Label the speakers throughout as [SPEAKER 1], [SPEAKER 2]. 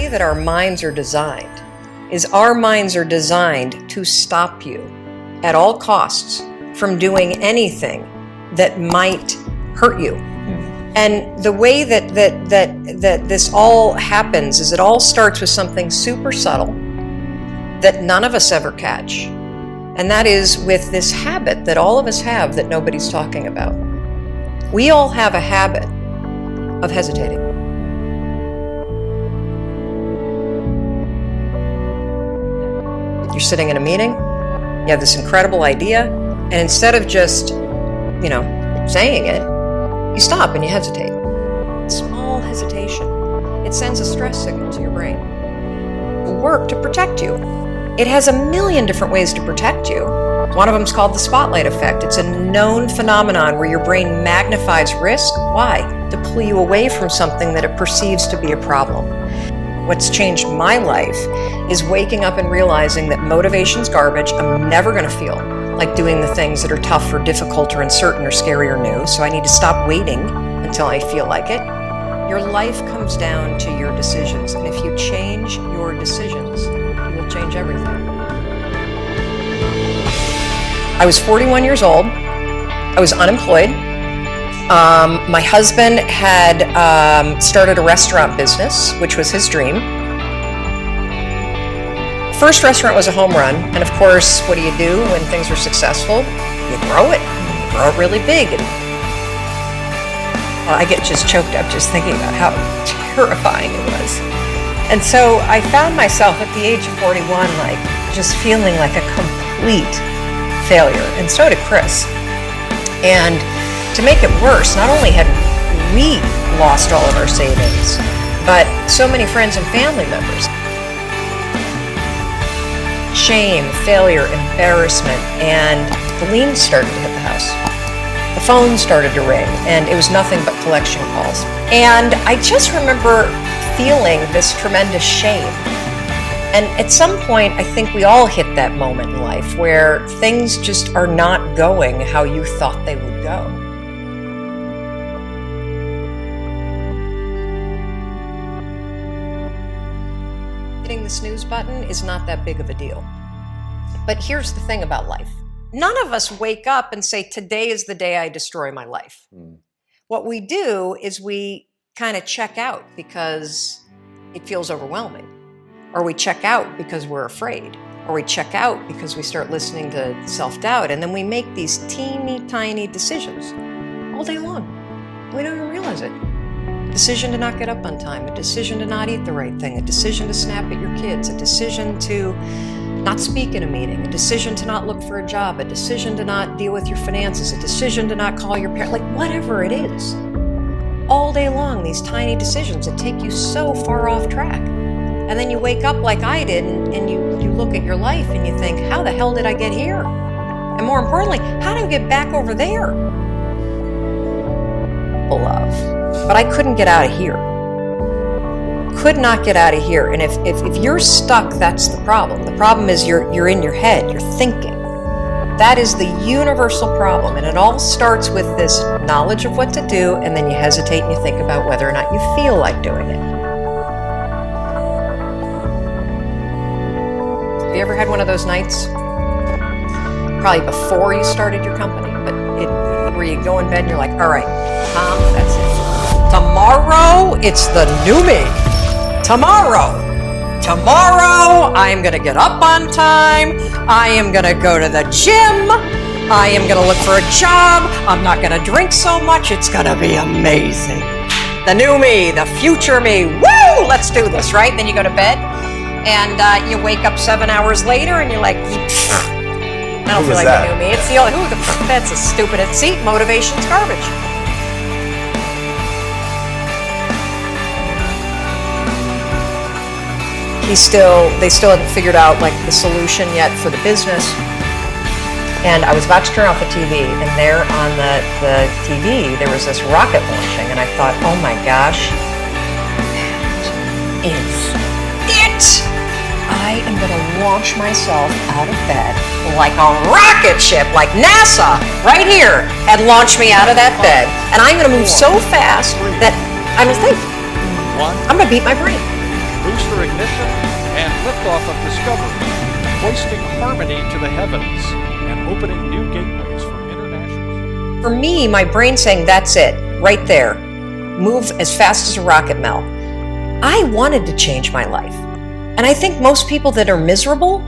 [SPEAKER 1] way that our minds are designed is our minds are designed to stop you at all costs from doing anything that might hurt you. And the way that this all happens is it all starts with something super subtle that none of us ever catch. And that is with this habit that all of us have that nobody's talking about. We all have a habit of hesitating. You're sitting in a meeting, you have this incredible idea, and instead of just, saying it, you stop and you hesitate. Small hesitation. It sends a stress signal to your brain. It will work to protect you. It has a million different ways to protect you. One of them is called the spotlight effect. It's a known phenomenon where your brain magnifies risk. Why? To pull you away from something that it perceives to be a problem. What's changed my life is waking up and realizing that motivation's garbage. I'm never going to feel like doing the things that are tough or difficult or uncertain or scary or new. So I need to stop waiting until I feel like it. Your life comes down to your decisions. And if you change your decisions, you will change everything. I was 41 years old. I was unemployed. My husband had started a restaurant business, which was his dream. First restaurant was a home run, and of course, what do you do when things are successful? You grow it really big. And I get just choked up just thinking about how terrifying it was. And so I found myself at the age of 41, just feeling like a complete failure, and so did Chris. And to make it worse, not only had we lost all of our savings, but so many friends and family members. Shame, failure, embarrassment, and the liens started to hit the house. The phone started to ring, and it was nothing but collection calls. And I just remember feeling this tremendous shame. And at some point, I think we all hit that moment in life where things just are not going how you thought they would go. Hitting the snooze button is not that big of a deal. But here's the thing about life. None of us wake up and say, today is the day I destroy my life. What we do is we kind of check out because it feels overwhelming. Or we check out because we're afraid. Or we check out because we start listening to self-doubt. And then we make these teeny tiny decisions all day long. We don't even realize it. A decision to not get up on time, a decision to not eat the right thing, a decision to snap at your kids, a decision to not speak in a meeting, a decision to not look for a job, a decision to not deal with your finances, a decision to not call your parents, whatever it is. All day long, these tiny decisions that take you so far off track. And then you wake up like I did and you look at your life and you think, how the hell did I get here? And more importantly, how do I get back over there? Love. But I couldn't get out of here. Could not get out of here. And if you're stuck, that's the problem. The problem is you're in your head, you're thinking. That is the universal problem. And it all starts with this knowledge of what to do, and then you hesitate and you think about whether or not you feel like doing it. Have you ever had one of those nights? Probably before you started your company, but where you go in bed and you're like, all right, Tom, that's it. Tomorrow, it's the new me. Tomorrow, I am going to get up on time. I am going to go to the gym. I am going to look for a job. I'm not going to drink so much. It's going to be amazing. The new me, the future me. Woo! Let's do this, right? Then you go to bed and you wake up 7 hours later and you're like, I don't feel like the new me. It's the old, that's a stupid, see, motivation's garbage. They still hadn't figured out the solution yet for the business. And I was about to turn off the TV, and there on the TV, there was this rocket launching, and I thought, oh my gosh, that is it! I am gonna launch myself out of bed like a rocket ship, like NASA, right here, had launched me out of that bed. And I'm gonna move so fast that I'm gonna think, I'm gonna beat my brain.
[SPEAKER 2] booster ignition, and liftoff of Discovery, hoisting harmony to the heavens and opening new gateways for international.
[SPEAKER 1] For me, my brain saying, that's it, right there. Move as fast as a rocket, Mel. I wanted to change my life. And I think most people that are miserable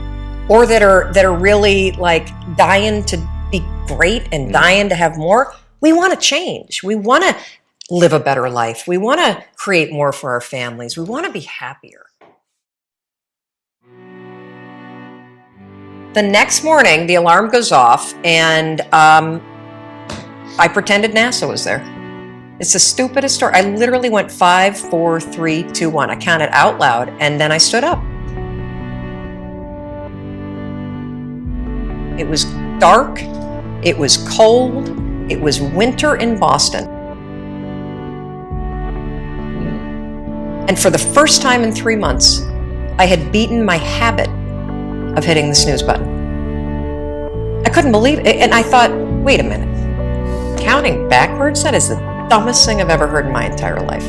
[SPEAKER 1] or that are really like dying to be great and dying to have more, we want to change. We want to live a better life. We want to create more for our families. We want to be happier. The next morning, the alarm goes off, and I pretended NASA was there. It's the stupidest story. I literally went 5, 4, 3, 2, 1. I counted out loud, and then I stood up. It was dark. It was cold. It was winter in Boston. And for the first time in 3 months, I had beaten my habit of hitting the snooze button. I couldn't believe it. And I thought, wait a minute. Counting backwards? That is the dumbest thing I've ever heard in my entire life.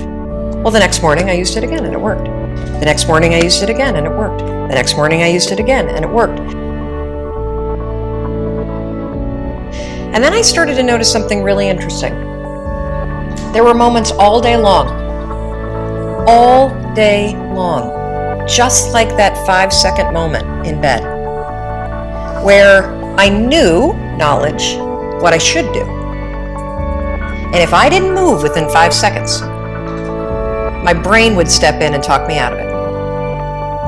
[SPEAKER 1] Well, the next morning I used it again and it worked. The next morning I used it again and it worked. The next morning I used it again and it worked. And then I started to notice something really interesting. There were moments all day long, just like that 5-second moment in bed, where I knew, knowledge, what I should do. And if I didn't move within 5 seconds, my brain would step in and talk me out of it.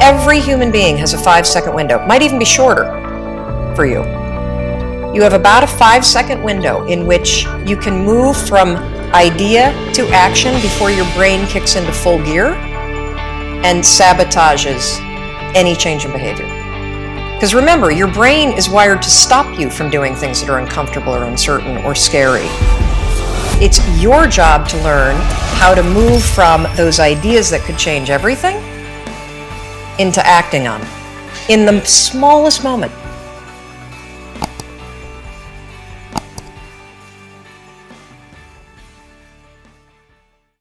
[SPEAKER 1] Every human being has a 5-second window. Might even be shorter for you. You have about a 5-second window in which you can move from idea to action before your brain kicks into full gear and sabotages any change in behavior. Because remember, your brain is wired to stop you from doing things that are uncomfortable or uncertain or scary. It's your job to learn how to move from those ideas that could change everything into acting on them in the smallest moment.